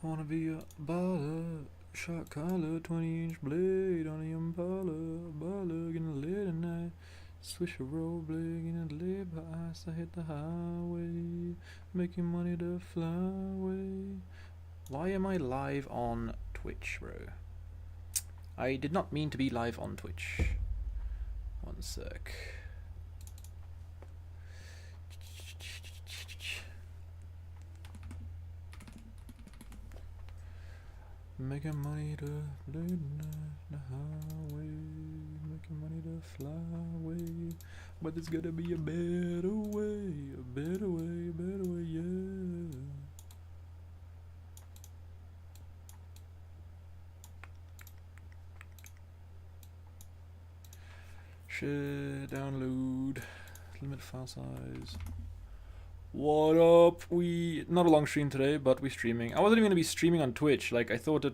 Wanna be a baller, shot collar, 20-inch blade on the Impala, baller, getting lit at night. Swish a roll blade, getting lit by ice. I hit the highway, making money to fly away. Why am I live on Twitch, bro? I did not mean to be live on Twitch. One sec. Making money to blade the highway, making money to fly away. But there's gotta be a better way, yeah. Shit, download, limit file size. What up? Not a long stream today, but we streaming. I wasn't even gonna be streaming on Twitch. Like I thought I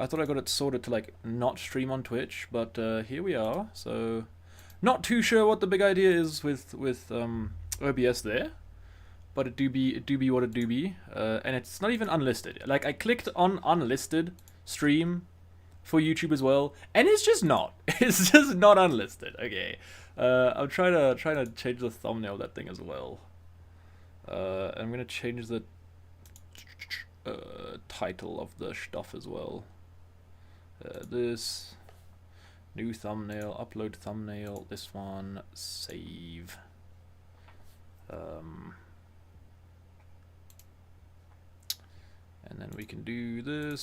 got it sorted to like not stream on Twitch, but here we are. So, not too sure what the big idea is with OBS there, but it do be what it do be, and it's not even unlisted. Like I clicked on unlisted stream for YouTube as well, and it's just not. It's just not unlisted. Okay, I'm trying to change the thumbnail of that thing as well. I'm gonna change the title of the stuff as well. This new thumbnail, upload thumbnail. This one, save. And then we can do this,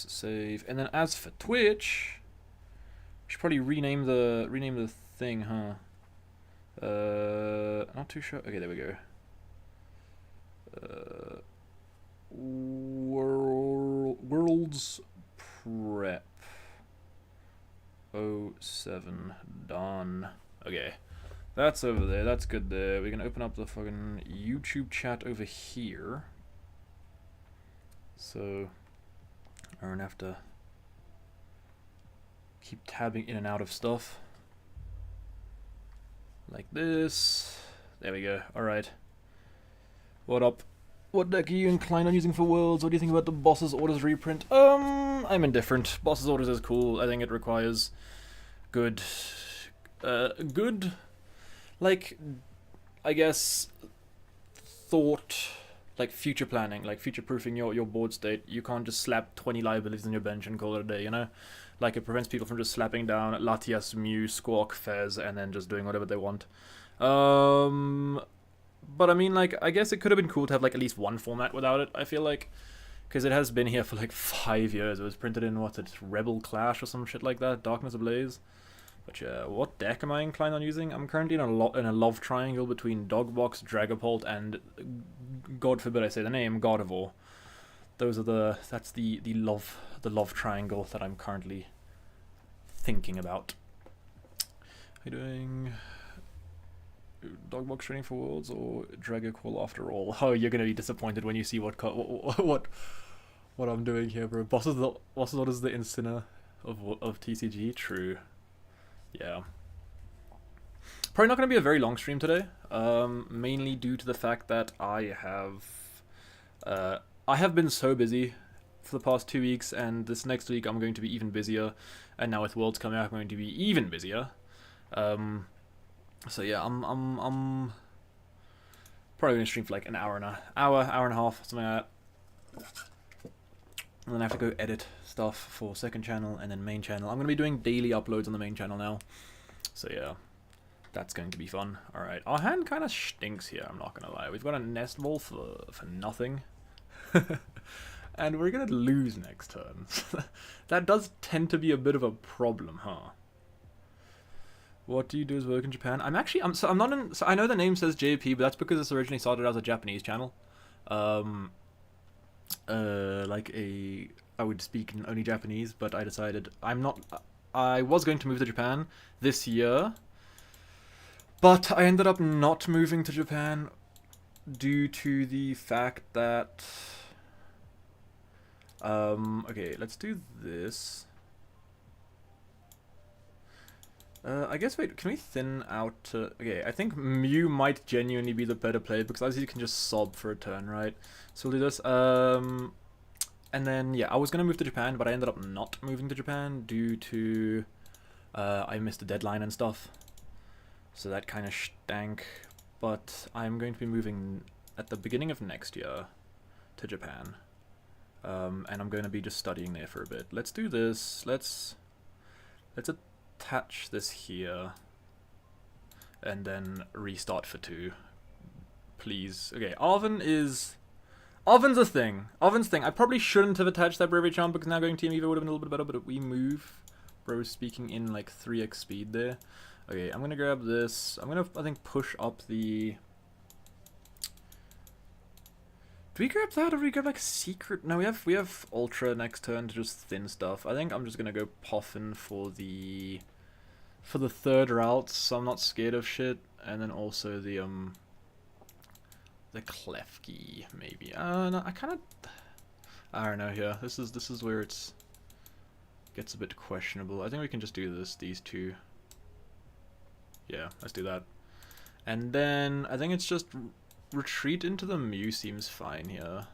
save. And then as for Twitch, we should probably rename the thing, huh? Not too sure. Okay, there we go. World's Prep 07 done. Okay, that's over there. That's good there. We can open up the fucking YouTube chat over here. So I don't have to keep tabbing in and out of stuff like this. There we go. All right. What up? What deck are you inclined on using for Worlds? What do you think about the Boss's Orders reprint? I'm indifferent. Boss's Orders is cool. I think it requires good, like, I guess, thought, like future planning, like future-proofing your board state. You can't just slap 20 liabilities on your bench and call it a day, you know? Like, it prevents people from just slapping down Latias, Mew, Squawk, Fez, and then just doing whatever they want. But I mean, like, I guess it could have been cool to have, like, at least one format without it, I feel like. Because it has been here for, like, 5 years. It was printed in, what's it, Rebel Clash or some shit like that? Darkness Ablaze. But yeah, what deck am I inclined on using? I'm currently in a love triangle between Dogbox, Dragapult, and, God forbid I say the name, Gardevoir. That's the love triangle that I'm currently thinking about. How you doing? Dogbox training for Worlds or Dragapult after all? Oh, you're gonna be disappointed when you see what I'm doing here, bro. Boss's what is the Incineroar of TCG? True. Yeah. Probably not gonna be a very long stream today. Mainly due to the fact that I have been so busy for the past 2 weeks, and this next week I'm going to be even busier. And now with Worlds coming out, I'm going to be even busier. So yeah, I'm probably gonna stream for like an hour and a half, something like that. And then I have to go edit stuff for second channel and then main channel. I'm gonna be doing daily uploads on the main channel now. So yeah, that's going to be fun. All right, our hand kind of stinks here. I'm not gonna lie. We've got a nest ball for nothing, and we're gonna lose next turn. That does tend to be a bit of a problem, huh? What do you do as work in Japan? I'm not in. So I know the name says JP, but that's because this originally started as a Japanese channel. I would speak in only Japanese, but I decided I was going to move to Japan this year, but I ended up not moving to Japan due to the fact that. Okay, let's do this. I guess, wait, can we thin out okay, I think Mew might genuinely be the better play, because as you can just sob for a turn, right? So we'll do this, And then, yeah, I was going to move to Japan, but I ended up not moving to Japan due to I missed the deadline and stuff. So that kind of stank. But I'm going to be moving at the beginning of next year to Japan. And I'm going to be just studying there for a bit. Let's do this. Let's attach this here. And then restart for 2. Please. Okay, Oven's a thing. Oven's thing. I probably shouldn't have attached that Bravery Charm because now going Team Evo would have been a little bit better, but we move. Bro's speaking in like 3x speed there. Okay, I'm gonna grab this. I'm gonna, I think, push up the... Do we grab that or do we grab like secret? No, we have Ultra next turn to just thin stuff. I think I'm just gonna go Puffin for the 3rd route, so I'm not scared of shit. And then also the Klefki, maybe. No, I don't know here. This is where it's gets a bit questionable. I think we can just do these 2. Yeah, let's do that. And then I think it's just retreat into the Mew seems fine here.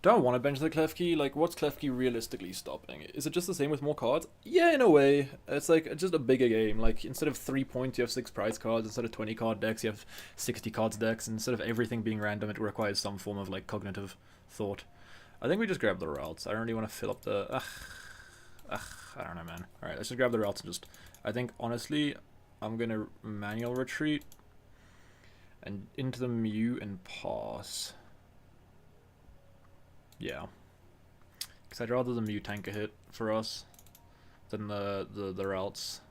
Do I want to bench the Klefki? Like, what's Klefki realistically stopping? Is it just the same with more cards? Yeah, in a way. It's like just a bigger game. Like, instead of 3 points, you have 6 prize cards. Instead of 20 card decks, you have 60 cards decks. Instead of everything being random, it requires some form of, like, cognitive thought. I think we just grab the routes. I don't really want to fill up the... I don't know, man. Alright, let's just grab the routes and just... I think, honestly, I'm going to manual retreat and into the Mew and pass. Yeah. Because I'd rather the Mew tank a hit for us than the routes.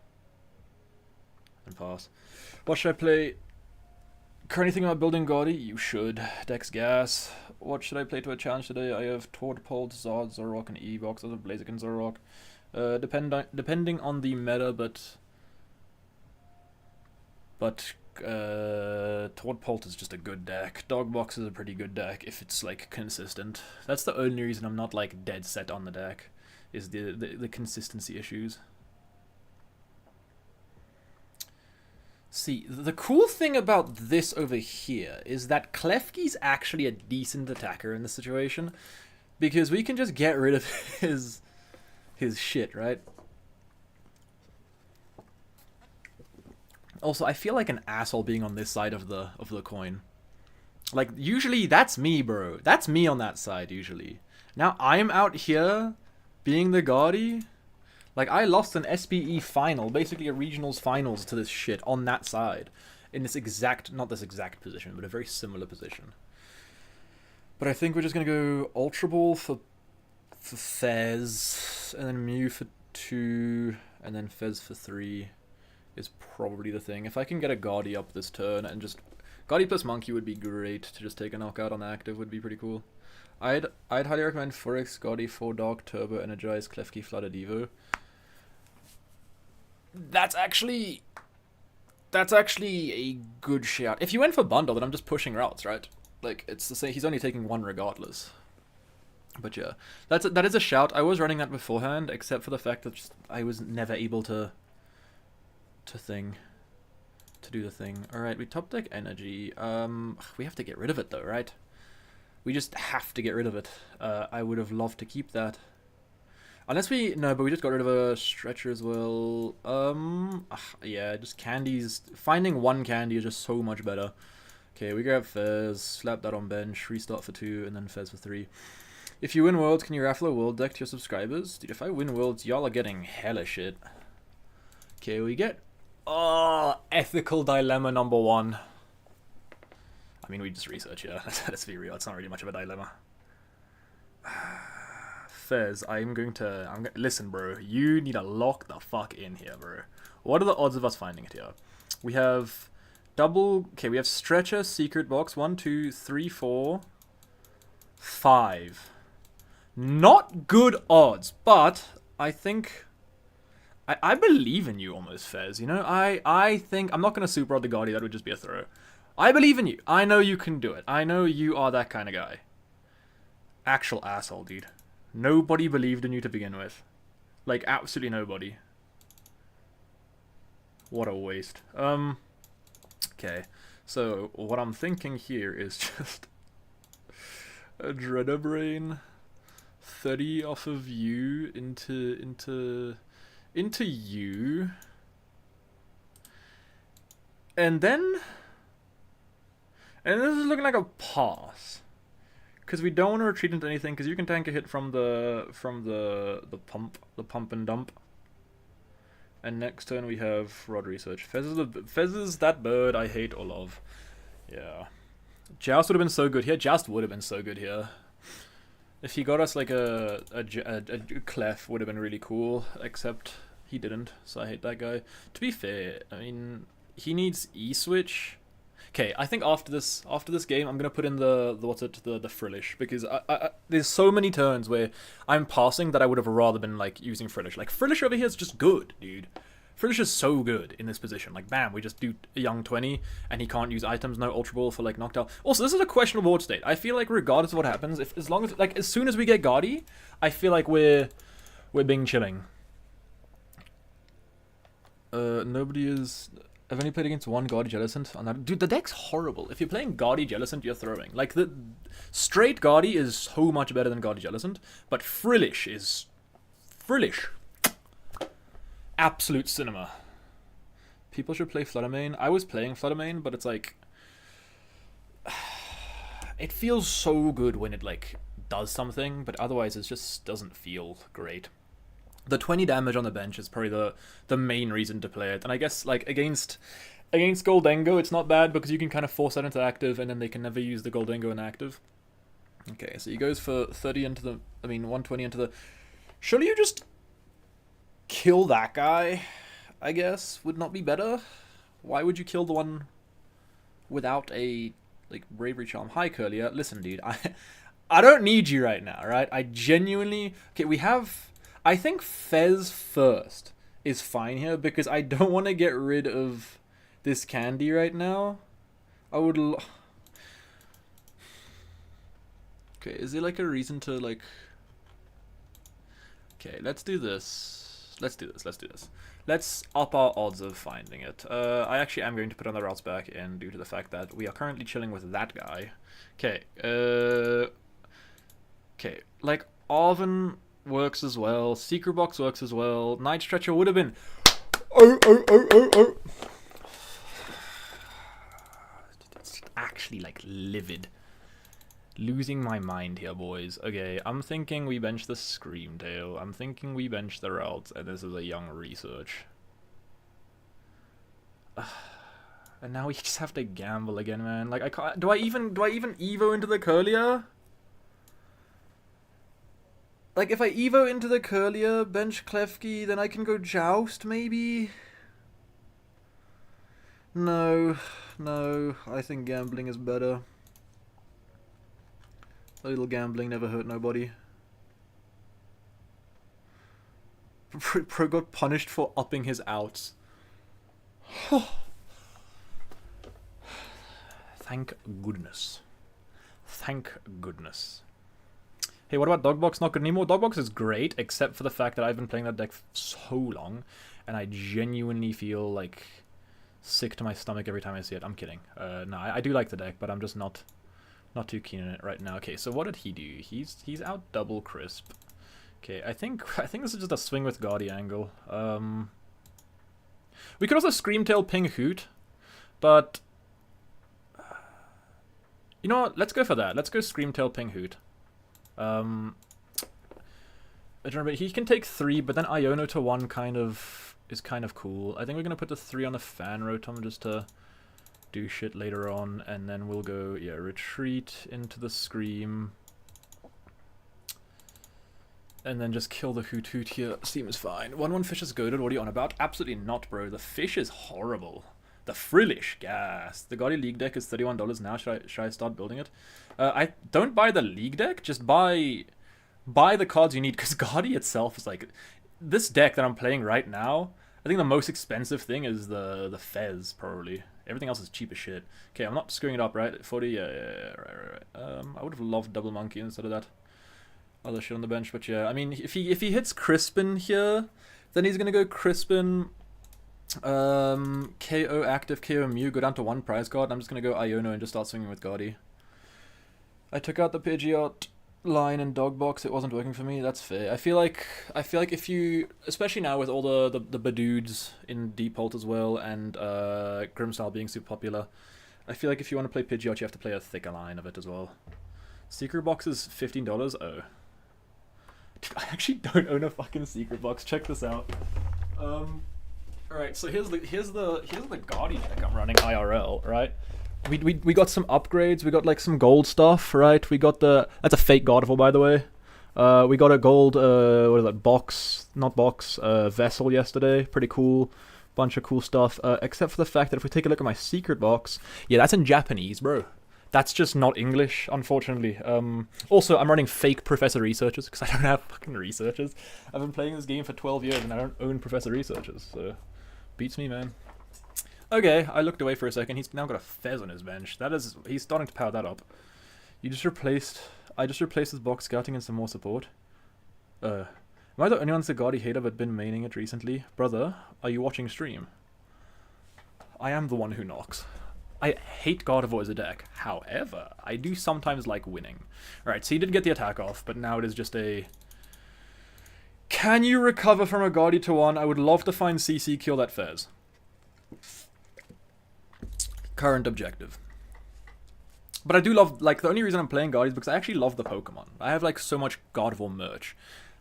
And pass. What should I play? Currently thinking about building Gaudi? You should. Dex Gas. What should I play to a challenge today? I have Tortpult, Zard, Zorok, and Evox. I have Blaziken, Zorok. Depending on the meta, but Tortpult is just a good deck. Dogbox is a pretty good deck if it's like consistent. That's the only reason I'm not like dead set on the deck, is the consistency issues. See, the cool thing about this over here is that Klefki's actually a decent attacker in this situation, because we can just get rid of his shit, right? Also, I feel like an asshole being on this side of the coin. Like, usually that's me, bro. That's me on that side, usually. Now I'm out here being the Gaudi. Like, I lost an SPE final, basically a regionals finals to this shit on that side. In this exact, not this exact position, but a very similar position. But I think we're just going to go Ultra Ball for Fez, and then Mew for 2, and then Fez for 3 is probably the thing. If I can get a Gaudi up this turn, and just... Gaudi plus Monkey would be great to just take a knockout on active, would be pretty cool. I'd highly recommend Forex, Gaudi, 4 Dark, Turbo, Energize, Klefki, Flooded Evo. That's actually a good shout. If you went for bundle, then I'm just pushing routes, right? Like, it's the same. He's only taking 1 regardless. But yeah, that is a shout. I was running that beforehand, except for the fact that I was never able to do the thing. All right, we top deck energy. We have to get rid of it though, right? We just have to get rid of it. I would have loved to keep that. Unless we... No, but we just got rid of a stretcher as well. Yeah, just candies. Finding 1 candy is just so much better. Okay, we grab Fez, slap that on bench, restart for 2, and then Fez for 3. If you win Worlds, can you raffle a World deck to your subscribers? Dude, if I win Worlds, y'all are getting hella shit. Okay, we get... Oh, ethical dilemma number 1. I mean, we just research, yeah. Let's be real, it's not really much of a dilemma. Fez, listen, bro, you need to lock the fuck in here, bro. What are the odds of us finding it here? We have we have Stretcher, Secret Box, 1, 2, 3, 4, 5. Not good odds, but I think... I believe in you almost, Fez, you know? I think... I'm not going to super rod the Gaudi, that would just be a throw. I believe in you. I know you can do it. I know you are that kind of guy. Actual asshole, dude. Nobody believed in you to begin with. Like, absolutely nobody. What a waste. Okay. So, what I'm thinking here is just... a Dreader Brain. 30 off of you into you. And then this is looking like a pass. Because we don't want to retreat into anything, because you can tank a hit from the pump and dump. And next turn we have Rod Research. Fez is that bird I hate or love. Yeah. Joust would have been so good here. Joust would have been so good here. If he got us like a Clef, would have been really cool. Except he didn't, so I hate that guy. To be fair, I mean, he needs E-Switch. Okay, I think after this game, I'm gonna put in the Frillish, because there's so many turns where I'm passing that I would have rather been like using Frillish. Like Frillish over here is just good, dude. Frillish is so good in this position. Like bam, we just do a young 20, and he can't use items. No Ultra Ball for like knockdown. Also, this is a questionable board state. I feel like regardless of what happens, as soon as we get Gardy, I feel like we're being chilling. Nobody is. I've only played against one Gardy Jellicent on that. Dude, the deck's horrible. If you're playing Gardy Jellicent, you're throwing. Like, the straight Gardy is so much better than Gardy Jellicent, but Frillish is... Frillish. Absolute cinema. People should play Fluttermane. I was playing Fluttermane, but it's like... It feels so good when it, like, does something, but otherwise it just doesn't feel great. The 20 damage on the bench is probably the main reason to play it. And I guess, like, against Goldengo, it's not bad because you can kind of force that into active and then they can never use the Goldengo in active. Okay, so he goes for 30 into the... I mean, 120 into the... Surely you just kill that guy, I guess? Would not be better? Why would you kill the one without a, like, Bravery Charm? Hi, Curlia. Listen, dude, I don't need you right now, right? I genuinely... Okay, we have... I think Fez first is fine here because I don't want to get rid of this candy right now. I would... Okay, is there like a reason to like... Okay, let's do this. Let's do this. Let's up our odds of finding it. I actually am going to put on the routes back in due to the fact that we are currently chilling with that guy. Okay, okay, like Arven works as well. Secret Box works as well. Night Stretcher would have been... Oh. It's actually, like, livid. Losing my mind here, boys. Okay, I'm thinking we bench the Screamtail. I'm thinking we bench the routes, and this is a young research. And now we just have to gamble again, man. Like, I can't... Do I even Evo into the Curlia? Like, if I Evo into the Curlia, bench Klefki, then I can go Joust, maybe? No, I think gambling is better. A little gambling never hurt nobody. Pro got punished for upping his outs. Thank goodness. Thank goodness. Hey, what about Dogbox? Not good anymore. Dogbox is great, except for the fact that I've been playing that deck for so long, and I genuinely feel like sick to my stomach every time I see it. I'm kidding. No, I do like the deck, but I'm just not too keen on it right now. Okay, so what did he do? He's out double Crisp. Okay, I think this is just a swing with Guardi angle. We could also Screamtail Ping Hoot, but you know what? Let's go for that. Let's go Screamtail Ping Hoot. I don't know, he can take 3, but then Iono to 1 is kind of cool. I think we're gonna put the 3 on the Fan Rotom just to do shit later on, and then we'll go, yeah, retreat into the Scream. And then just kill the Hoot Hoot here. Seems fine. 1-1 Fish is goated. What are you on about? Absolutely not, bro. The Fish is horrible. The Frillish gas. The Guardi League deck is $31 now. Should I start building it? I don't buy the League deck. Just buy the cards you need, because Guardi itself is like... This deck that I'm playing right now, I think the most expensive thing is the Fez, probably. Everything else is cheap as shit. Okay, I'm not screwing it up, right? 40, yeah, right. I would have loved Double Monkey instead of that other shit on the bench, but yeah. I mean, if he hits Crispin here, then he's gonna go Crispin... KO active, KO Mew, go down to 1 prize card. I'm just gonna go Iono and just start swinging with Guardi. I took out the Pidgeot. line and dog box, it wasn't working for me. That's fair. I feel like if you, especially now with all the Badoods in default as well, and Grimstyle being super popular, I feel like if you want to play Pidgeot, you have to play a thicker line of it as well. Secret box is $15. Oh, dude, I actually don't own a fucking secret box. Check this out. All right, so here's the Guardi deck I'm running IRL, right? We got some upgrades. We got like some gold stuff, right? We got that's a fake Gardevoir, by the way. We got a gold what is that, vessel yesterday. Pretty cool. Bunch of cool stuff. Except for the fact that if we take a look at my secret box, yeah, that's in Japanese, bro. That's just not English, unfortunately. Also, I'm running fake Professor Researchers because I don't have fucking researchers. I've been playing this game for 12 years and I don't own Professor Researchers, so beats me, man. Okay, I looked away for a second. He's now got a Fez on his bench. He's starting to power that up. I just replaced his box scouting and some more support. Am I the only one Zagadi hater but been maining it recently? Brother, are you watching stream? I am the one who knocks. I hate Gardevoir as a deck. However, I do sometimes like winning. Alright, so he did get the attack off, but now it is just a... Can you recover from a Guardi to 1? I would love to find CC kill that Fez. Current objective. But I do love, like, the only reason I'm playing Guardi is because I actually love the Pokemon. I have, like, so much Gardevoir merch.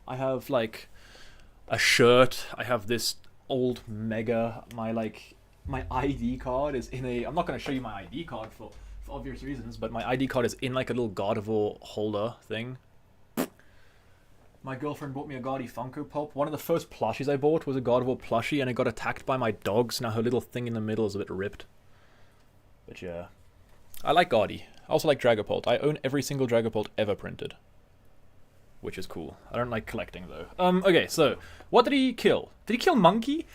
I have, like, a shirt. I have this old Mega. My ID card is in a... I'm not going to show you my ID card for obvious reasons, but my ID card is in, like, a little Gardevoir holder thing. My girlfriend bought me a Guardi Funko Pop. One of the first plushies I bought was a Gardevoir plushie, and it got attacked by my dogs. Now her little thing in the middle is a bit ripped. But yeah. I like Guardi. I also like Dragapult. I own every single Dragapult ever printed. Which is cool. I don't like collecting, though. Okay, so, what did he kill? Did he kill Monkey?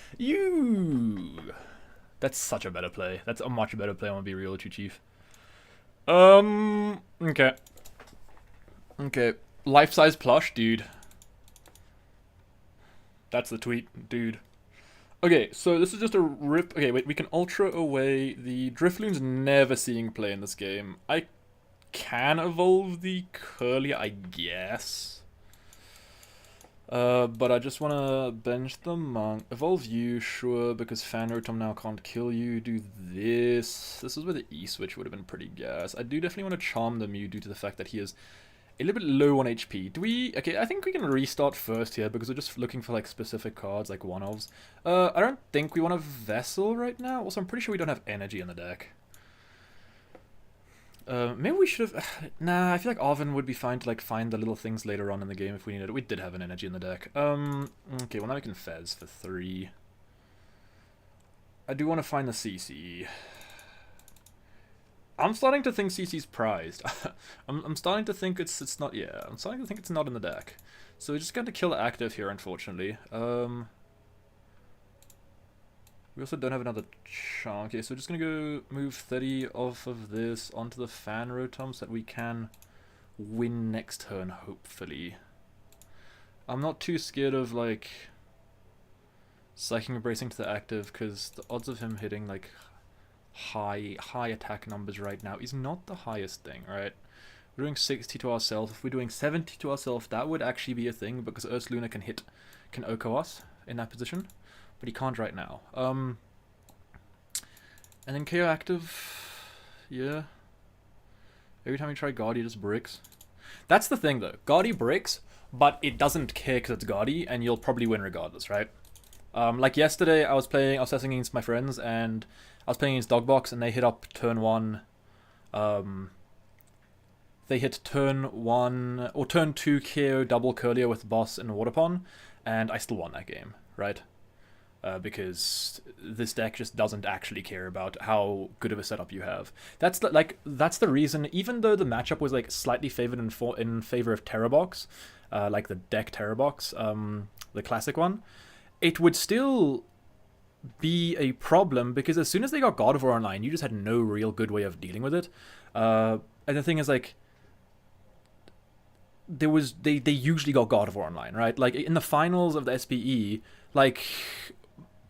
That's such a better play. That's a much better play, I'm gonna be real with you, Chief. Okay. Okay. Life-size plush, dude. That's the tweet, dude. Okay, so this is just a rip... Okay, wait, we can ultra away the Drifloon's never seeing play in this game. I can evolve the Curly, I guess. But I just want to bench the Monk. Evolve you, sure, because Fanrotom now can't kill you. Do this. This is where the E-switch would have been pretty gas. I do definitely want to Charm the Mew due to the fact that he is a little bit low on HP. Do we... Okay, I think we can restart first here because we're just looking for, like, specific cards, like one-offs. I don't think we want a Vessel right now. Also, I'm pretty sure we don't have energy in the deck. Maybe we should have... Nah, I feel like Arven would be fine to, like, find the little things later on in the game if we needed it. We did have an energy in the deck. Okay, well now we can Fez for 3. I do want to find the CC. I'm starting to think CC's prized. I'm starting to think it's not... Yeah, I'm starting to think it's not in the deck. So we just got to kill active here, unfortunately. We also don't have another chunk. Okay, so we're just going to go move 30 off of this onto the Fanrotom so that we can win next turn, hopefully. I'm not too scared of, like, Psychic Embracing to the active, because the odds of him hitting, like, high attack numbers right now is not the highest thing, right? We're doing 60 to ourselves. If we're doing 70 to ourselves, that would actually be a thing, because Ursaluna can Oko us in that position. But he can't right now. And then KO active, yeah. Every time you try Guardi, it just bricks. That's the thing, though. Guardi bricks, but it doesn't care because it's Guardi, and you'll probably win regardless, right? Like yesterday, I was testing against my friends, and I was playing against Dogbox, and they hit up turn 1. They hit turn 1, or turn 2 KO double Curlier with Boss and Waterpon, and I still won that game, right? Because this deck just doesn't actually care about how good of a setup you have. That's the reason. Even though the matchup was like slightly favored in favor of Terrabox, like the deck Terrabox, the classic one, it would still be a problem because as soon as they got Gardevoir online, you just had no real good way of dealing with it. And the thing is, like, they usually got Gardevoir online, right? Like in the finals of the SPE, like,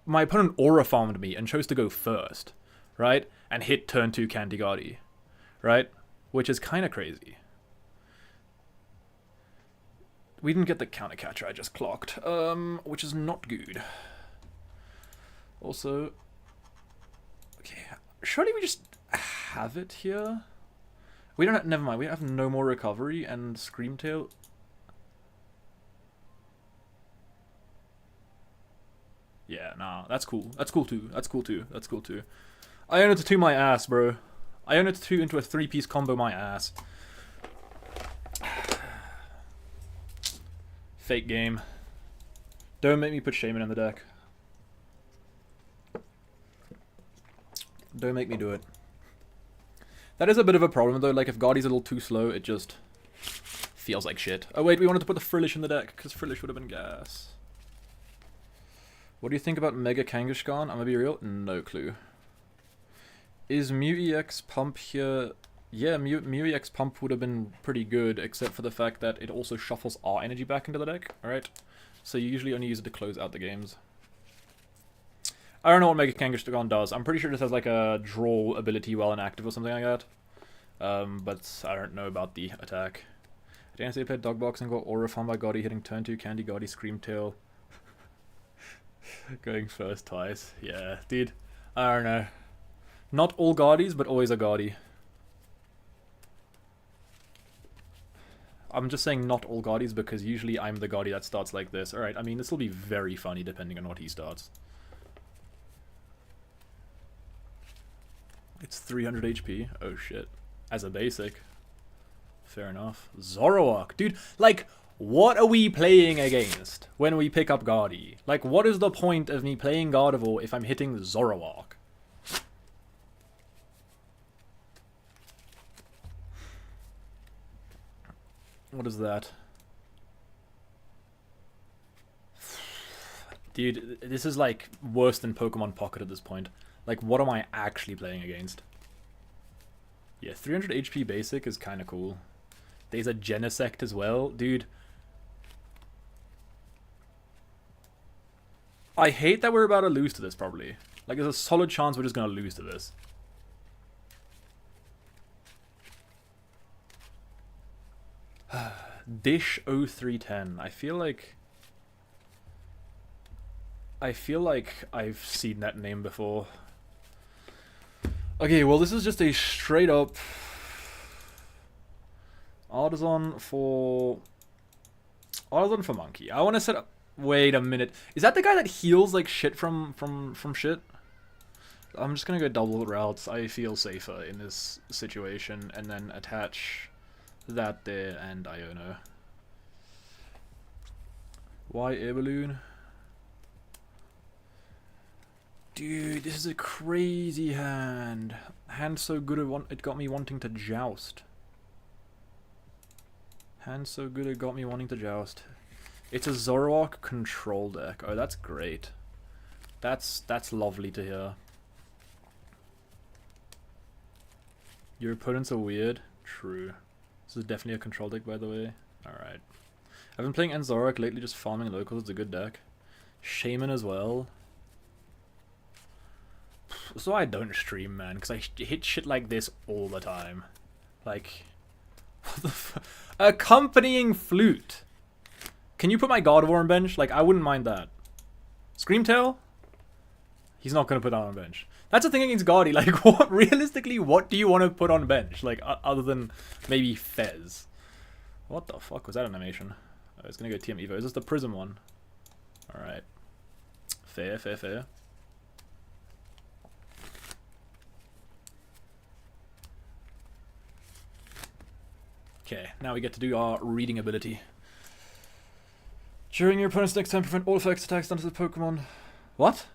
my opponent aura farmed me and chose to go first, right? And hit turn 2 Candy Guardi, right? Which is kind of crazy. We didn't get the counter catcher I just clocked, which is not good. Also, okay, surely we just have it here? We don't have, never mind, we have no more recovery and Screamtail. Yeah, nah, that's cool. That's cool too. That's cool too. That's cool too. I own it to 2 my ass, bro. I own it to 2 into a 3-piece combo my ass. Fake game. Don't make me put Shaman in the deck. Don't make me do it. That is a bit of a problem though, like if Guardi's a little too slow, it just feels like shit. Oh wait, we wanted to put the Frillish in the deck, because Frillish would have been gas. What do you think about Mega Kangaskhan? I'm gonna be real, no clue. Is Mew EX Pump here? Yeah, Mew EX Pump would have been pretty good, except for the fact that it also shuffles our energy back into the deck, alright? So you usually only use it to close out the games. I don't know what Mega Kangaskhan does. I'm pretty sure this has like a draw ability while inactive or something like that. But I don't know about the attack. At the end, they played Dogbox and got Aura Farm by Gotti, hitting turn 2, Candy Gotti, Screamtail. Going first twice. Yeah, dude. I don't know. Not all Guardies, but always a Guardi. I'm just saying not all Guardies because usually I'm the Guardi that starts like this. Alright, I mean, this will be very funny depending on what he starts. It's 300 HP. Oh shit. As a basic. Fair enough. Zoroark. Dude, like, what are we playing against when we pick up Guardi? Like, what is the point of me playing Gardevoir if I'm hitting Zoroark? What is that? Dude, this is like worse than Pokemon Pocket at this point. Like, what am I actually playing against? Yeah, 300 HP basic is kind of cool. There's a Genesect as well. Dude. I hate that we're about to lose to this, probably. Like, there's a solid chance we're just going to lose to this. Dish 0310. I feel like I've seen that name before. Okay, well, this is just a straight up Artisan for Monkey. I want to set up. Wait a minute. Is that the guy that heals like shit from shit? I'm just gonna go double routes. I feel safer in this situation, and then attach that there and Iono. Why air balloon? Dude, this is a crazy hand. Hand so good it got me wanting to joust. Hand so good it got me wanting to joust. It's a Zoroark control deck. Oh, that's great. That's lovely to hear. Your opponents are weird. True. This is definitely a control deck, by the way. Alright. I've been playing Zoroark lately, just farming locals. It's a good deck. Shaman as well. So I don't stream, man, because I hit shit like this all the time. Like, what the f— accompanying flute. Can you put my Gardevoir on bench? Like, I wouldn't mind that. Screamtail? He's not going to put that on bench. That's the thing against Guardi. Like, what, realistically, what do you want to put on bench? Like, other than maybe Fez. What the fuck was that animation? Oh, it's going to go TM Evo. Is this the Prism one? Alright. Fair, fair, fair. Okay, now we get to do our reading ability. During your opponent's next turn, prevent all effects attacks done to the Pokemon. What?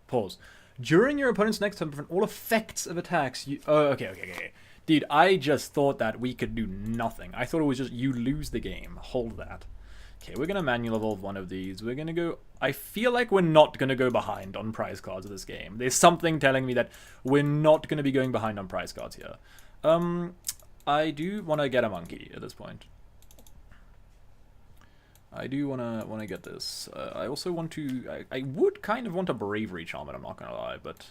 Pause. During your opponent's next turn, prevent all effects of attacks. You— oh, okay. Dude, I just thought that we could do nothing. I thought it was just you lose the game. Hold that. Okay, we're gonna manual evolve one of these. We're gonna go— I feel like we're not gonna go behind on prize cards of this game. There's something telling me that we're not gonna be going behind on prize cards here. I do want to get a monkey at this point. I do want to get this. I also want to— I would kind of want a bravery charm, I'm not gonna lie, but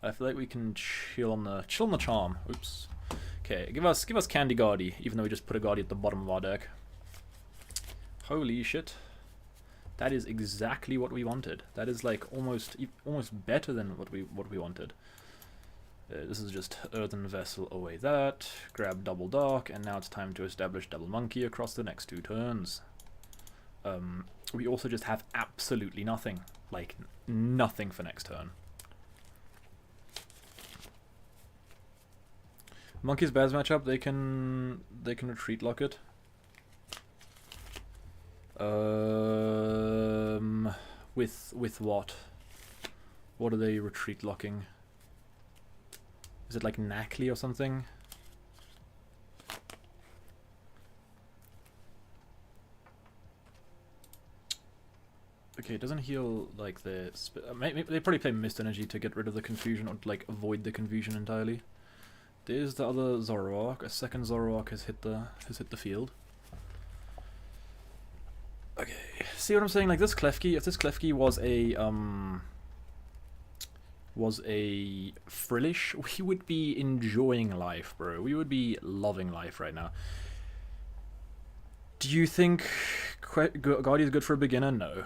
I feel like we can chill on the charm. Oops. Okay, give us Candy Guardi, even though we just put a Guardi at the bottom of our deck. Holy shit. That is exactly what we wanted. That is like almost better than what we wanted. This is just Earthen Vessel away that, grab Double Dark, and now it's time to establish Double Monkey across the next 2 turns. We also just have absolutely nothing. Like, nothing for next turn. Monkey's Bears matchup, they can retreat lock it. With what? What are they retreat locking? Is it like Knackley or something? Okay, it doesn't heal like this. Maybe they probably play Mist Energy to get rid of the confusion or to, like, avoid the confusion entirely. There's the other Zoroark. A second Zoroark has hit the field. Okay, see what I'm saying? Like this Klefki, if this Klefki was a Frillish, we would be enjoying life, bro. We would be loving life right now. Do you think Guardi is good for a beginner? No,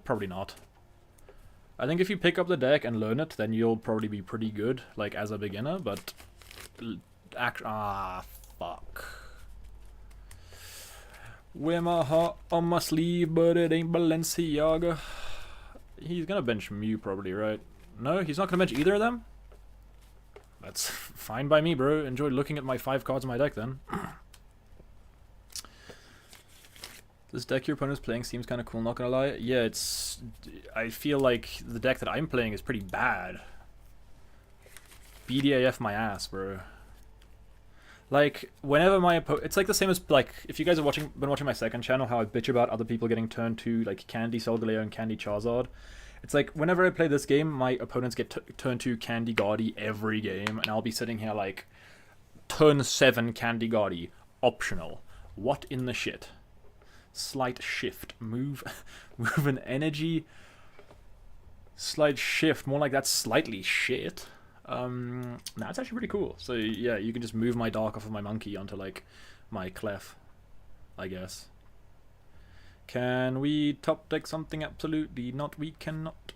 probably not. I think if you pick up the deck and learn it, then you'll probably be pretty good, like, as a beginner, but... fuck. Wear my heart on my sleeve, but it ain't Balenciaga. He's gonna bench Mew probably, right? No, he's not gonna bench either of them? That's fine by me, bro. Enjoy looking at my 5 cards in my deck, then. This deck your opponent's playing seems kind of cool, not gonna lie. Yeah, I feel like the deck that I'm playing is pretty bad. BDAF my ass, bro. Like, whenever my opponent... It's like the same as, like, if you guys have been watching my second channel, how I bitch about other people getting turn 2, like, Candy Solgaleo and Candy Charizard. It's like, whenever I play this game, my opponents get turn 2 Candy Guardi every game, and I'll be sitting here like, turn 7 Candy Guardi, optional. What in the shit? Slight shift. Move an energy. Slight shift. More like that's slightly shit. Nah, it's actually pretty cool. So yeah, you can just move my Dark off of my Monkey onto like my Clef, I guess. Can we top deck something? Absolutely not. We cannot.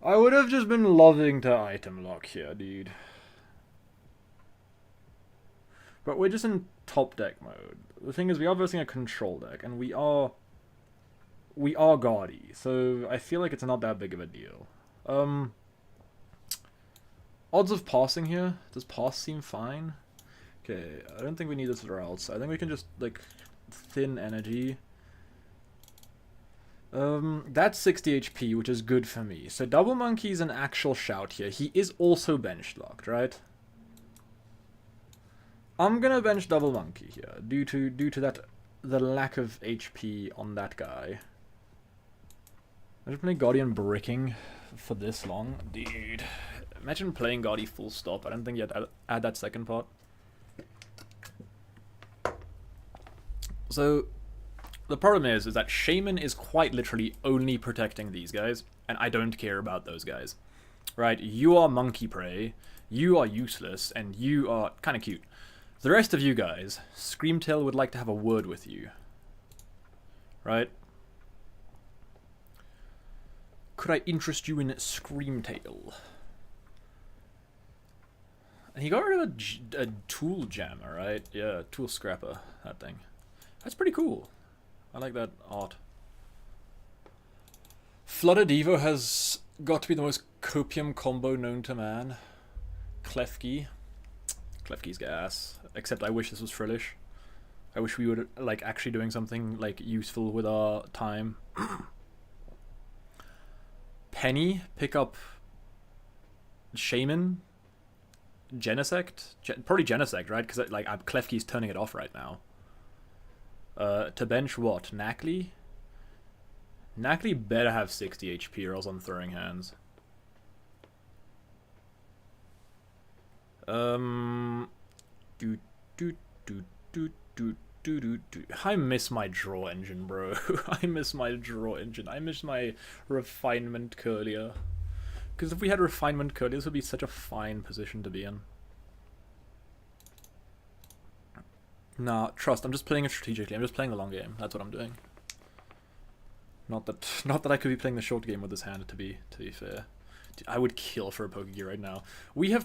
I would have just been loving to item lock here, dude. But we're just in top deck mode. The thing is, we are versing a control deck, and we are Guardi, so I feel like it's not that big of a deal. Odds of passing here. Does pass seem fine? Okay, I don't think we need this or else. I think we can just, like, thin energy. That's 60 HP, which is good for me. So Double Monkey's an actual shout here. He is also bench locked, right? I'm gonna bench Double Monkey here due to the lack of HP on that guy. Imagine playing Guardian bricking for this long, dude. Imagine playing Guardi full stop. I don't think you'd add that second part. So the problem is that Shaman is quite literally only protecting these guys, and I don't care about those guys. Right? You are monkey prey, you are useless, and you are kind of cute. The rest of you guys, Screamtail would like to have a word with you. Right? Could I interest you in Screamtail? And he got rid of a tool jammer, right? Yeah, tool scrapper, that thing. That's pretty cool. I like that art. Flooded Evo has got to be the most copium combo known to man. Klefki. Klefki's gas. Except I wish this was Frillish. I wish we were like actually doing something like useful with our time. Penny, pick up Shaman, Genesect, probably Genesect, right? Because like Klefki's turning it off right now. To bench what? Knackley? Knackley better have 60 HP or else I'm throwing hands. I miss my draw engine, bro. I miss my draw engine. I miss my refinement curlier. Because if we had refinement curlier, this would be such a fine position to be in. Nah, trust. I'm just playing it strategically. I'm just playing the long game. That's what I'm doing. Not that I could be playing the short game with this hand. To be fair, dude, I would kill for a Pokegear right now. We've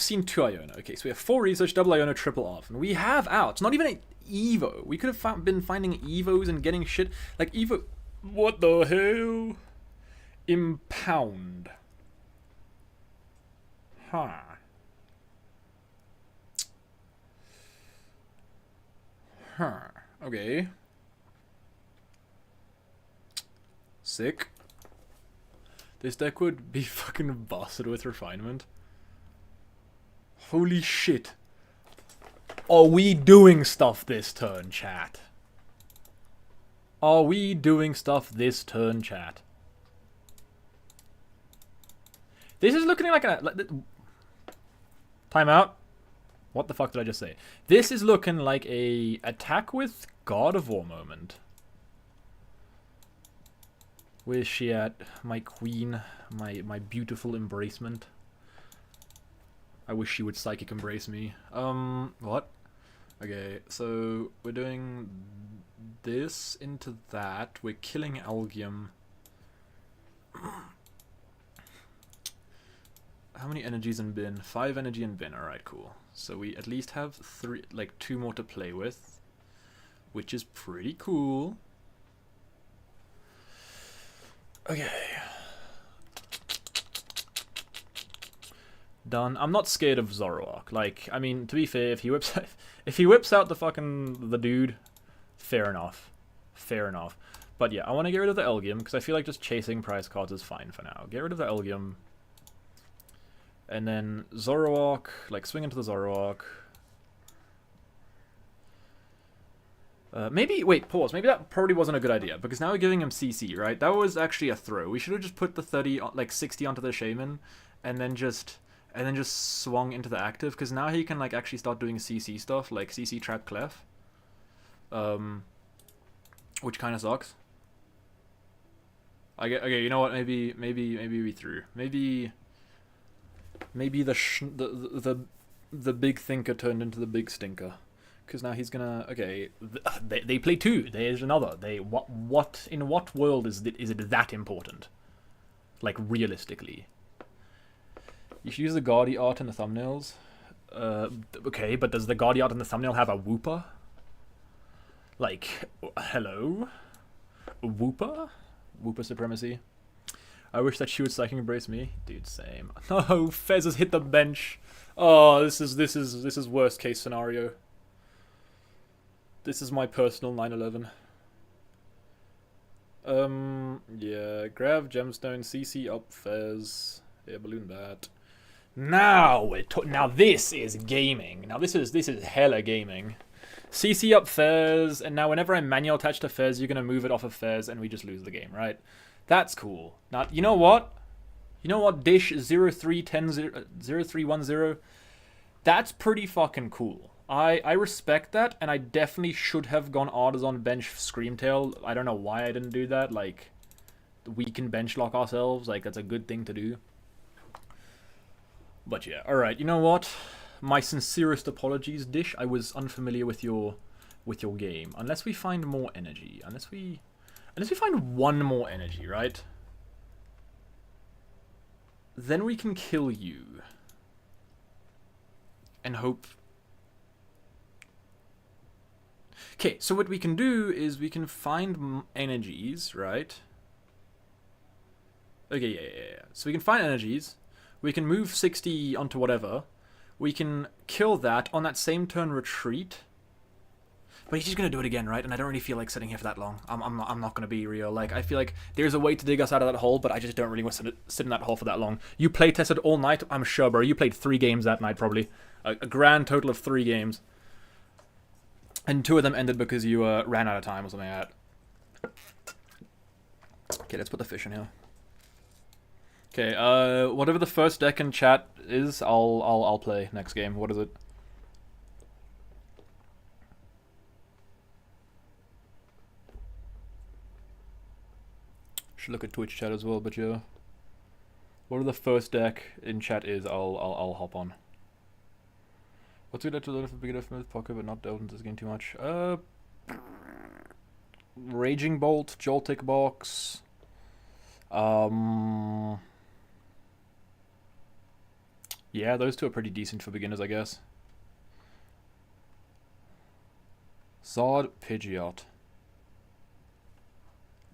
seen 2 Iono. Okay, so we have 4 research, double Iono, triple off, and we have outs. Not even an Evo. We could have been finding Evos and getting shit like Evo. What the hell? Impound. Huh. Huh. Okay. Sick. This deck would be fucking busted with refinement. Holy shit. Are we doing stuff this turn, chat? Are we doing stuff this turn, chat? This is looking like a... Timeout. What the fuck did I just say? This is looking like a attack with Gardevoir moment. Where's she at? My queen. My beautiful embracement. I wish she would psychic embrace me. What? Okay, so we're doing this into that. We're killing Algium. How many energies in bin? 5 energy in bin. Alright, cool. So we at least have 2 more to play with, which is pretty cool. Okay. Done. I'm not scared of Zoroark. Like, I mean, to be fair, if he whips out the dude, fair enough. Fair enough. But yeah, I want to get rid of the Elgium, because I feel like just chasing prize cards is fine for now. Get rid of the Elgium. And then Zoroark, like swing into the Zoroark. Maybe, wait, pause. Maybe that probably wasn't a good idea, because now we're giving him CC, right? That was actually a throw. We should have just put the 60 onto the Shaman, and then just swung into the active, because now he can like actually start doing CC stuff, like CC Trap Clef. Which kind of sucks. Okay, you know what? Maybe we threw. Maybe the big thinker turned into the big stinker, because now he's gonna. Okay, they play 2. There's another. What in what world is it that important? Like realistically, you should use the Guardi art in the thumbnails. Okay, but does the Guardi art in the thumbnail have a Wooper? Like, hello, Wooper supremacy. I wish that she would psychic embrace me. Dude, same. No, Fez has hit the bench. Oh, this is worst case scenario. This is my personal 9/11. Yeah, grab gemstone, CC up Fez. Yeah, balloon bat. Now this is gaming. Now this is hella gaming. CC up Fez, and now whenever I manual attach to Fez, you're gonna move it off of Fez, and we just lose the game, right? That's cool. Now, you know what? Dish 0310. That's pretty fucking cool. I respect that, and I definitely should have gone Artisan bench Screamtail. I don't know why I didn't do that. Like, we can bench lock ourselves. Like, that's a good thing to do. But yeah, alright, you know what? My sincerest apologies, Dish. I was unfamiliar with your game. Unless we find more energy. Unless we find 1 more energy, right? Then we can kill you. And hope... Okay, so what we can do is we can find energies, right? Okay, yeah. So we can find energies. We can move 60 onto whatever. We can kill that. On that same turn, retreat. But he's just gonna do it again, right? And I don't really feel like sitting here for that long. I'm not gonna be real. Like, I feel like there's a way to dig us out of that hole, but I just don't really want to sit in that hole for that long. You play tested all night? I'm sure, bro. You played 3 games that night, probably. A grand total of 3 games. And 2 of them ended because you ran out of time or something like that. Okay, let's put the fish in here. Okay, whatever the first deck in chat is, I'll play next game. What is it? Should look at Twitch chat as well, but yeah. Whatever the first deck in chat is, I'll hop on. What's good to learn if a big enough myth pocket, but not delve into this game too much? Raging Bolt, Joltik Box. Yeah, those two are pretty decent for beginners, I guess. Zod, Pidgeot.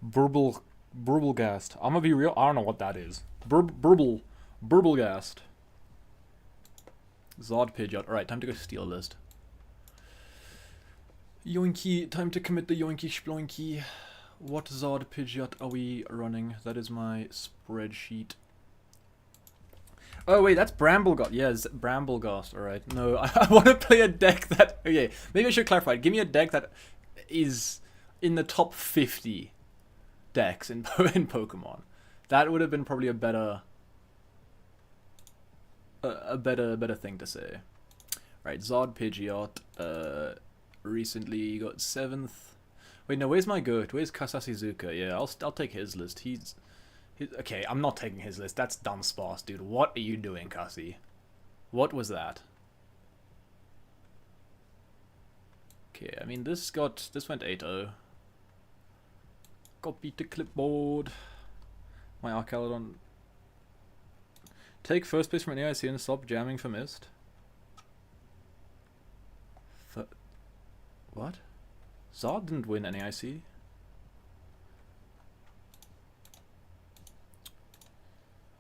Burblegast. I'm gonna be real, I don't know what that is. Burblegast. Zod, Pidgeot. Alright, time to go steal a list. Yoinky, time to commit the yoinky sploinky. What Zod, Pidgeot are we running? That is my spreadsheet. Oh wait, that's Bramblegast. Yes, Bramblegast. Alright, no, I want to play a deck that... Okay, maybe I should clarify. Give me a deck that is in the top 50 decks in Pokemon. That would have been probably a better... a better thing to say. Right, Zod, Pidgeot. Recently got 7th. Wait, no, where's my goat? Where's Kasasizuka? Yeah, I'll take his list. He's okay, I'm not taking his list. That's dumb sparse, dude. What are you doing, Kasi? What was that? Okay, I mean, this went 8-0. Copy to clipboard. My Archaludon. Take first place from an AIC and stop jamming for mist. What? Zod didn't win any IC.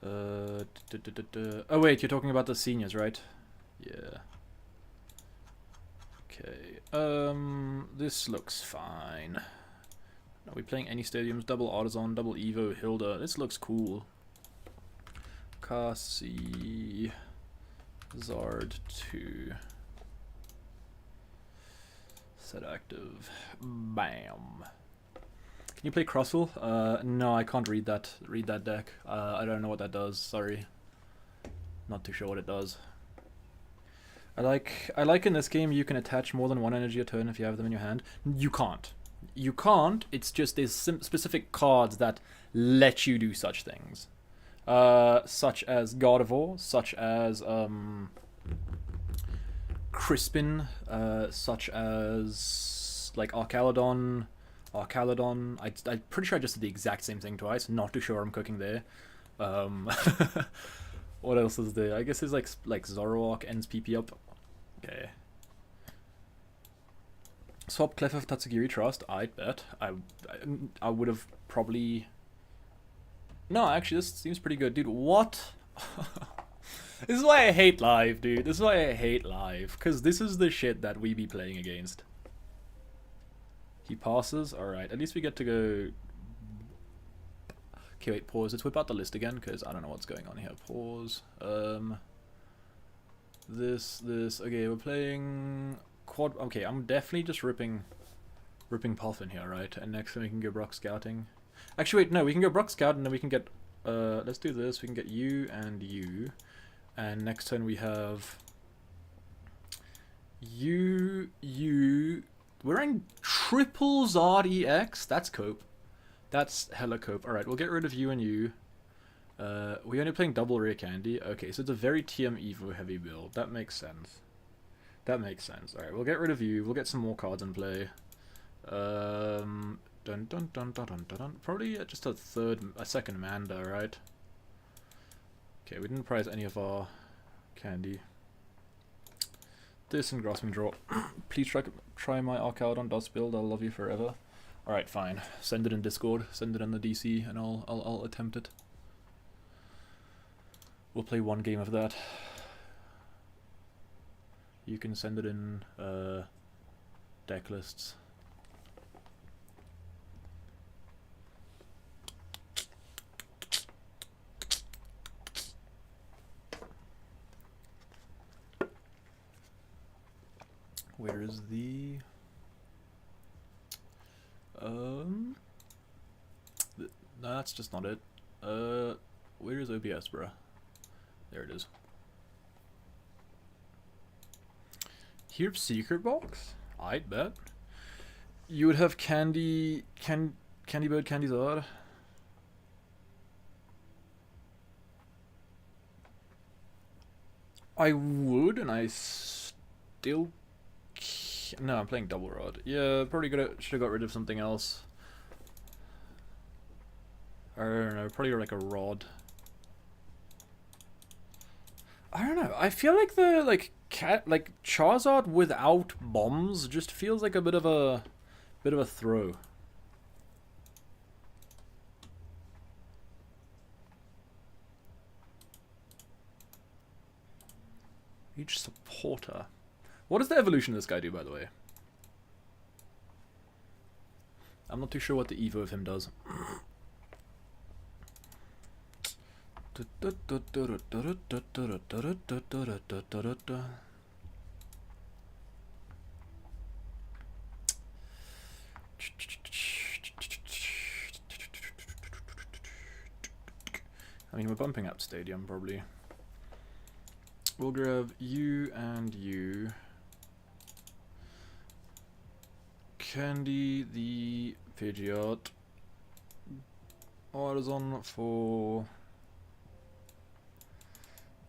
Oh wait, you're talking about the seniors, right? Yeah. Okay. This looks fine. Are we playing any stadiums? Double Artisan, double Evo, Hilda. This looks cool. Kasi Zard 2. Set active. Bam. Can you play Crossel? No, I can't read that deck. I don't know what that does, sorry. Not too sure what it does. I like in this game you can attach more than one energy a turn if you have them in your hand. You can't. You can't, it's just there's specific cards that let you do such things. Such as Gardevoir, such as Crispin, such as like Archaludon. I'm pretty sure I just did the exact same thing twice. Not too sure I'm cooking there. What else is there? I guess there's like Zoroark ends PP up. Okay. Swap Clef of Tatsugiri Trust. I bet. I would have probably. No, actually, this seems pretty good, dude. What? This is why I hate live, dude. This is why I hate live, because this is the shit that we be playing against. He passes? Alright, at least we get to go... Okay, wait, pause. Let's whip out the list again, because I don't know what's going on here. Pause. This. Okay, we're playing... Quad... Okay, I'm definitely just ripping Puffin here, right? And next time we can go Brock Scouting. Actually, wait, no, we can go Brock Scout, and then we can get... let's do this. We can get you and you. And next turn we have... You... We're in triple Zard EX? That's cope. That's hella cope. Alright, we'll get rid of you and you. We're only playing double rare candy. Okay, so it's a very TM Evo heavy build. That makes sense. That makes sense. Alright, we'll get rid of you. We'll get some more cards in play. Dun dun dun dun dun dun dun. Probably just a second Manda, right? Okay, we didn't prize any of our candy. This and Grasping Draw. Please try my Archaludon Dust build. I'll love you forever. Alright, fine. Send it in Discord. Send it in the DC, and I'll attempt it. We'll play one game of that. You can send it in deck lists. Where is the... No, that's just not it. Where is OBS, bruh? There it is. Here's Secret Box? I'd bet. You would have Candy Bird, Candy Zard. I would, and I still... No, I'm playing double rod. Yeah, probably should have got rid of something else. I don't know, probably like a rod. I don't know. I feel like the Charizard without bombs just feels like a bit of a throw. Each supporter. What does the evolution of this guy do, by the way? I'm not too sure what the evo of him does. I mean, we're bumping up Stadium, probably. We'll grab you and you. Candy the Pidgeot. Artisan for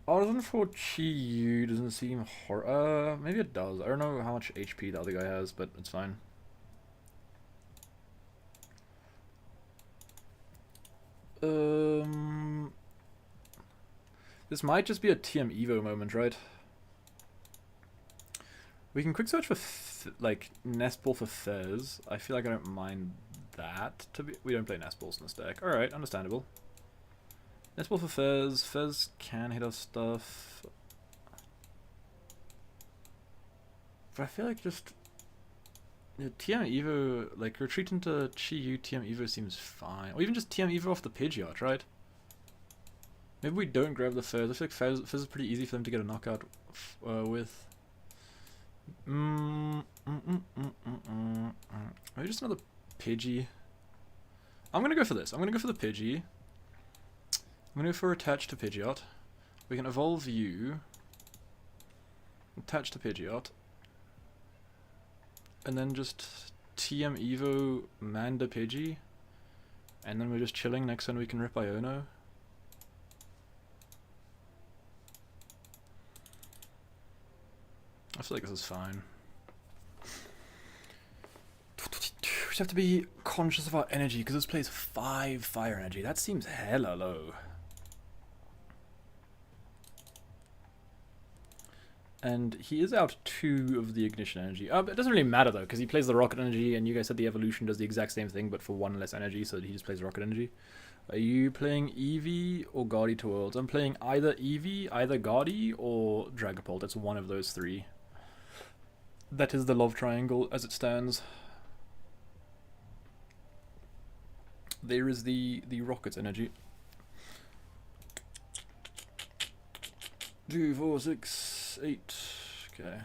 Chi-Yu doesn't seem maybe it does. I don't know how much HP the other guy has, but it's fine. This might just be a TM Evo moment, right? We can quick search for like Nest Ball for Fez. I feel like I don't mind that. We don't play Nest Balls in this deck. All right, understandable. Nest Ball for Fez. Fez can hit our stuff, but I feel like just TM Evo, like retreat into Chi-Yu TM Evo seems fine, or even just TM Evo off the Pidgeot, right? Maybe we don't grab the Fez. I feel like Fez is pretty easy for them to get a knockout with. Maybe just another Pidgey. I'm gonna go for this. I'm gonna go for the Pidgey. I'm gonna go for attach to Pidgeot. We can evolve you. Attach to Pidgeot. And then just TM Evo Manda Pidgey. And then we're just chilling. Next turn we can rip Iono. I feel like this is fine. We just have to be conscious of our energy, because this plays 5 fire energy. That seems hella low. And he is out 2 of the ignition energy. But it doesn't really matter though, because he plays the rocket energy, and you guys said the evolution does the exact same thing, but for 1 less energy, so he just plays rocket energy. Are you playing Eevee or Guardy to Worlds? I'm playing either Eevee, either Guardy, or Dragapult. It's one of those 3. That is the love triangle as it stands. There is the rocket energy. 2, 4, 6, 8. Okay.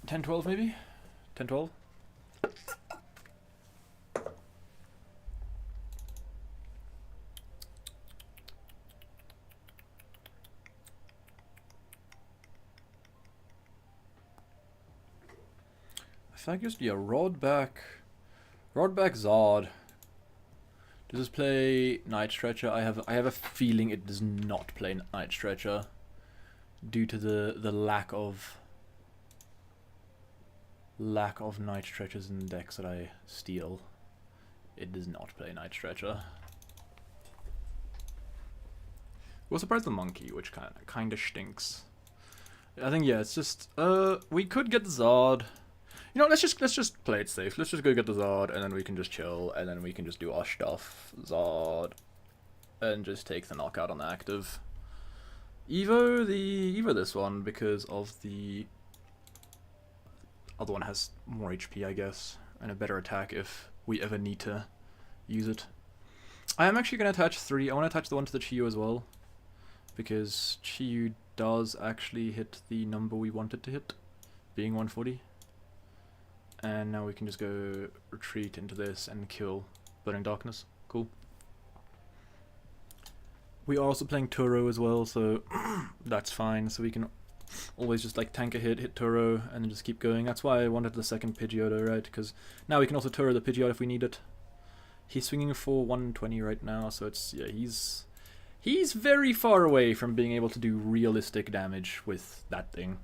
10, 12 maybe? 10, 12? I think just, yeah, Rod back Zard. Does this play Night Stretcher? I have a feeling it does not play Night Stretcher due to the lack of Night Stretchers in decks that I steal. It does not play Night Stretcher. We'll surprise the monkey, which kind of stinks. I think, yeah, it's just we could get the Zard. You know, let's just play it safe. Let's just go get the Zard, and then we can just chill, and then we can just do our stuff. Zard, and just take the knockout on the active. Evo this one, because of the other one has more HP, I guess, and a better attack if we ever need to use it. I am actually going to attach 3. I want to attach the one to the Chi-Yu as well, because Chi-Yu does actually hit the number we want it to hit, being 140. And now we can just go retreat into this and kill Burning Darkness. Cool. We are also playing Turo as well, so that's fine. So we can always just like tank a hit Turo, and then just keep going. That's why I wanted the second Pidgeotto, right? Because now we can also Turo the Pidgeot if we need it. He's swinging for 120 right now, so it's, yeah, He's very far away from being able to do realistic damage with that thing.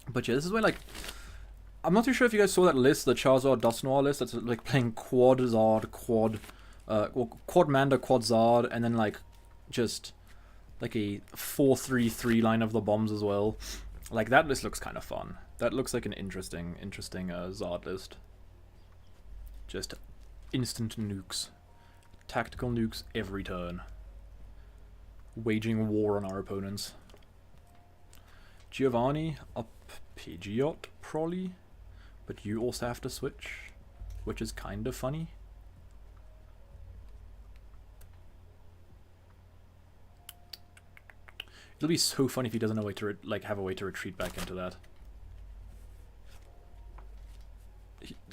But yeah, this is where, like, I'm not too sure if you guys saw that list, the Charizard Dust Noir list, that's like playing Quad Zard, Quad Manda, Quad Zard, and then like just like a 4-3-3 line of the bombs as well. Like, that list looks kind of fun. That looks like an interesting Zard list. Just instant nukes. Tactical nukes every turn. Waging war on our opponents. Giovanni up Pidgeot, probably. But you also have to switch, which is kind of funny. It'll be so funny if he doesn't know a way to have a way to retreat back into that.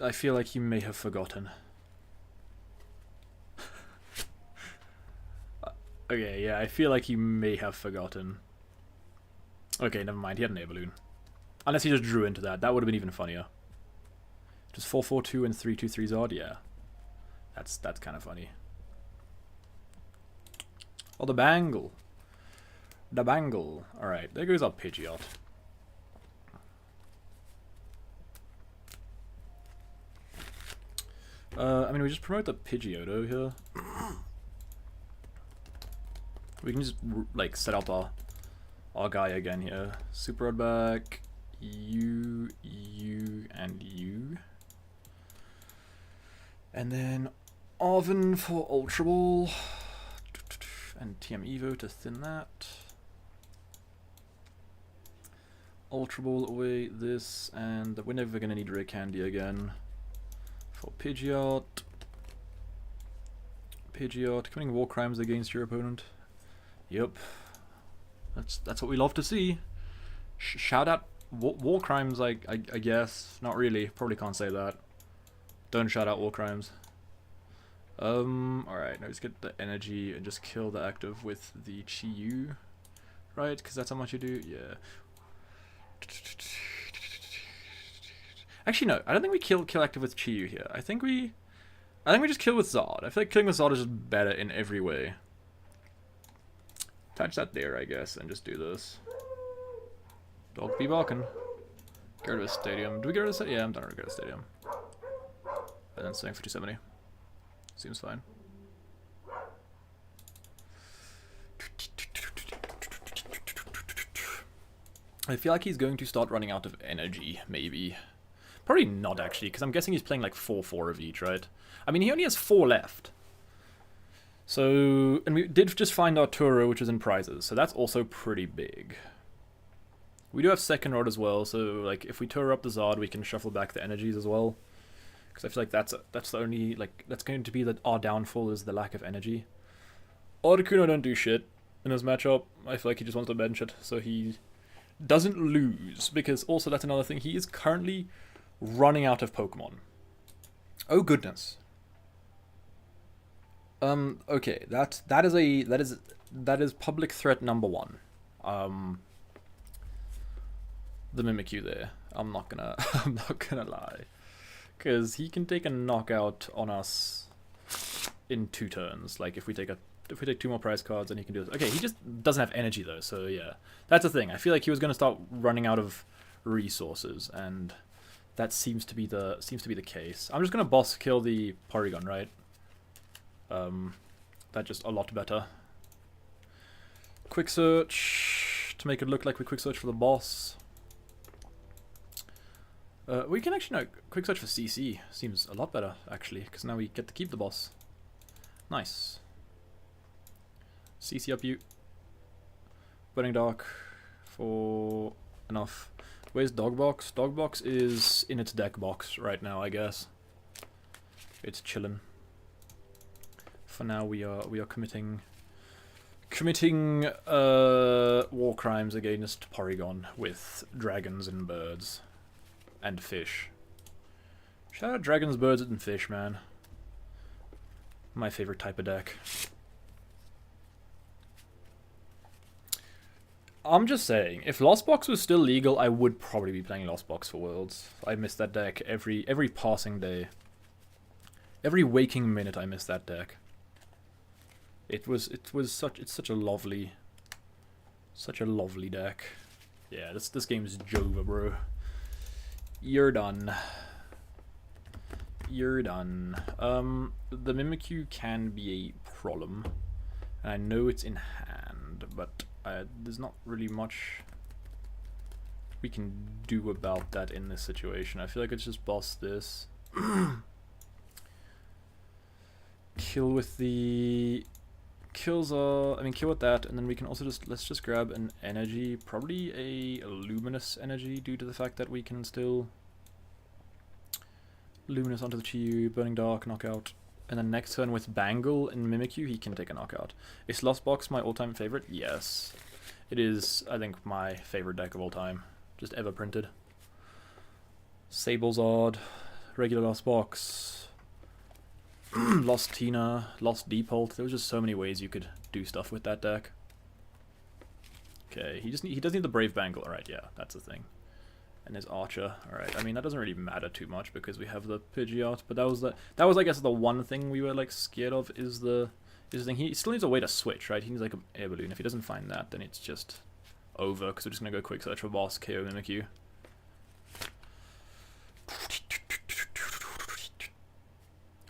I feel like he may have forgotten. Okay, yeah, I feel like he may have forgotten. Okay, never mind. He had an air balloon. Unless he just drew into that. That would have been even funnier. Just 4-4-2 and 3-2-3 Zard? Yeah. That's kind of funny. Oh, the bangle. The bangle. Alright, there goes our Pidgeot. I mean, we just promote the Pidgeotto here. We can just, like, set up our guy again here. Super Rod back. You, and you. And then Arven for Ultra Ball. And TM Evo to thin that. Ultra Ball away this, and we're never going to need Rare Candy again. For Pidgeot. Committing war crimes against your opponent. Yep. That's what we love to see. Shout out war crimes, I guess. Not really. Probably can't say that. Don't shout out war crimes. Alright, now let's get the energy and just kill the active with the Chi-Yu. Right, because that's how much you do? Yeah. Actually, no. I don't think we kill active with Chi-Yu here. I think we just kill with Zard. I feel like killing with Zard is just better in every way. Attach that there, I guess, and just do this. Dog be barking. Go to a stadium. Do we go to the stadium? Yeah, I'm done to go to the stadium. And then staying for 270. Seems fine. I feel like he's going to start running out of energy, maybe. Probably not, actually, because I'm guessing he's playing like 4-4 of each, right? I mean, he only has 4 left. So, and we did just find our Turo, which is in prizes, so that's also pretty big. We do have second rod as well, so like if we Turo up the Zard, we can shuffle back the energies as well. Because I feel like that's the only, like, that's going to be our downfall, is the lack of energy. Articuno don't do shit in this matchup. I feel like he just wants to bench it, so he doesn't lose, because also that's another thing, he is currently running out of Pokemon. Oh goodness. Okay, that is public threat number 1. The Mimikyu there. I'm not gonna lie. Because he can take a knockout on us in 2 turns. Like if we take 2 more prize cards, then he can do this. Okay, he just doesn't have energy though, so yeah. That's the thing. I feel like he was gonna start running out of resources, and that seems to be the case. I'm just gonna boss kill the Porygon, right? That's just a lot better. Quick search to make it look like we quick search for the boss. We can actually, no, quick search for CC seems a lot better actually, because now we get to keep the boss. Nice. CC up you. Burning Dark for enough. Where's Dogbox? Dogbox is in its deck box right now, I guess. It's chillin'. For now, we are committing war crimes against Porygon with dragons and birds and fish. Shout out dragons, birds, and fish, man. My favorite type of deck. I'm just saying, if Lost Box was still legal, I would probably be playing Lost Box for Worlds. I miss that deck every passing day. Every waking minute I miss that deck. It's such a lovely deck. Yeah, this game's Jova, bro. You're done. You're done. The Mimikyu can be a problem. And I know it's in hand, but there's not really much we can do about that in this situation. I feel like it's just boss this. Kill with the... Kills are... I mean, kill with that, and then we can also just... Let's just grab an energy. Probably a luminous energy, due to the fact that we can still... Luminous onto the Chi-Yu, Burning Dark, knockout. And then next turn with Bangle and Mimikyu, he can take a knockout. Is Lost Box my all-time favorite? Yes. It is, I think, my favorite deck of all time. Just ever printed. Sablezard, regular Lost Box, Lost Tina, Lost Deepult. There was just so many ways you could do stuff with that deck. Okay, he does need the Brave Bangle. Alright, yeah, that's the thing. And his Archer. Alright, I mean, that doesn't really matter too much because we have the Pidgeot, but that was I guess the one thing we were like scared of is the thing. He still needs a way to switch, right? He needs like an air balloon. If he doesn't find that, then it's just over, because we're just gonna go quick search for boss, KO Mimikyu.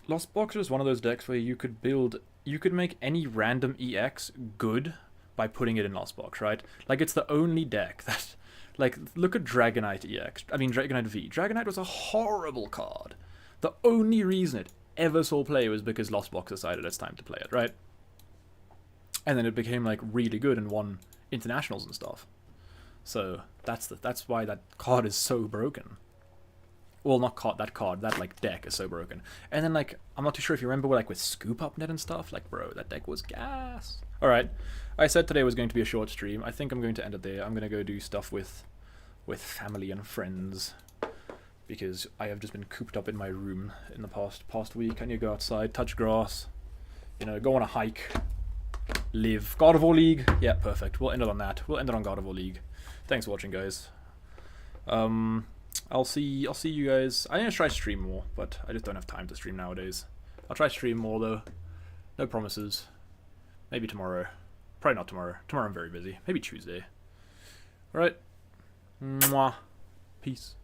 Lost Box is one of those decks where you could make any random EX good by putting it in Lost Box, right? Like, it's the only deck that... Like, look at Dragonite EX. I mean, Dragonite V. Dragonite was a horrible card. The only reason it ever saw play was because Lost Box decided it's time to play it, right? And then it became, like, really good and won internationals and stuff. So, that's why that card is so broken. Well, not card, that, like, deck is so broken. And then, like, I'm not too sure if you remember, like, with Scoop Up Net and stuff. Like, bro, that deck was gas. Alright, I said today was going to be a short stream. I think I'm going to end it there. I'm going to go do stuff with family and friends, because I have just been cooped up in my room in the past week. I need to go outside, touch grass, you know, go on a hike, live. Gardevoir League? Yeah, perfect. We'll end it on that. We'll end it on Gardevoir League. Thanks for watching, guys. I'll see you guys. I'm gonna try stream more, but I just don't have time to stream nowadays. I'll try stream more though. No promises. Maybe tomorrow. Probably not tomorrow. Tomorrow I'm very busy. Maybe Tuesday. Alright. Mwah. Peace.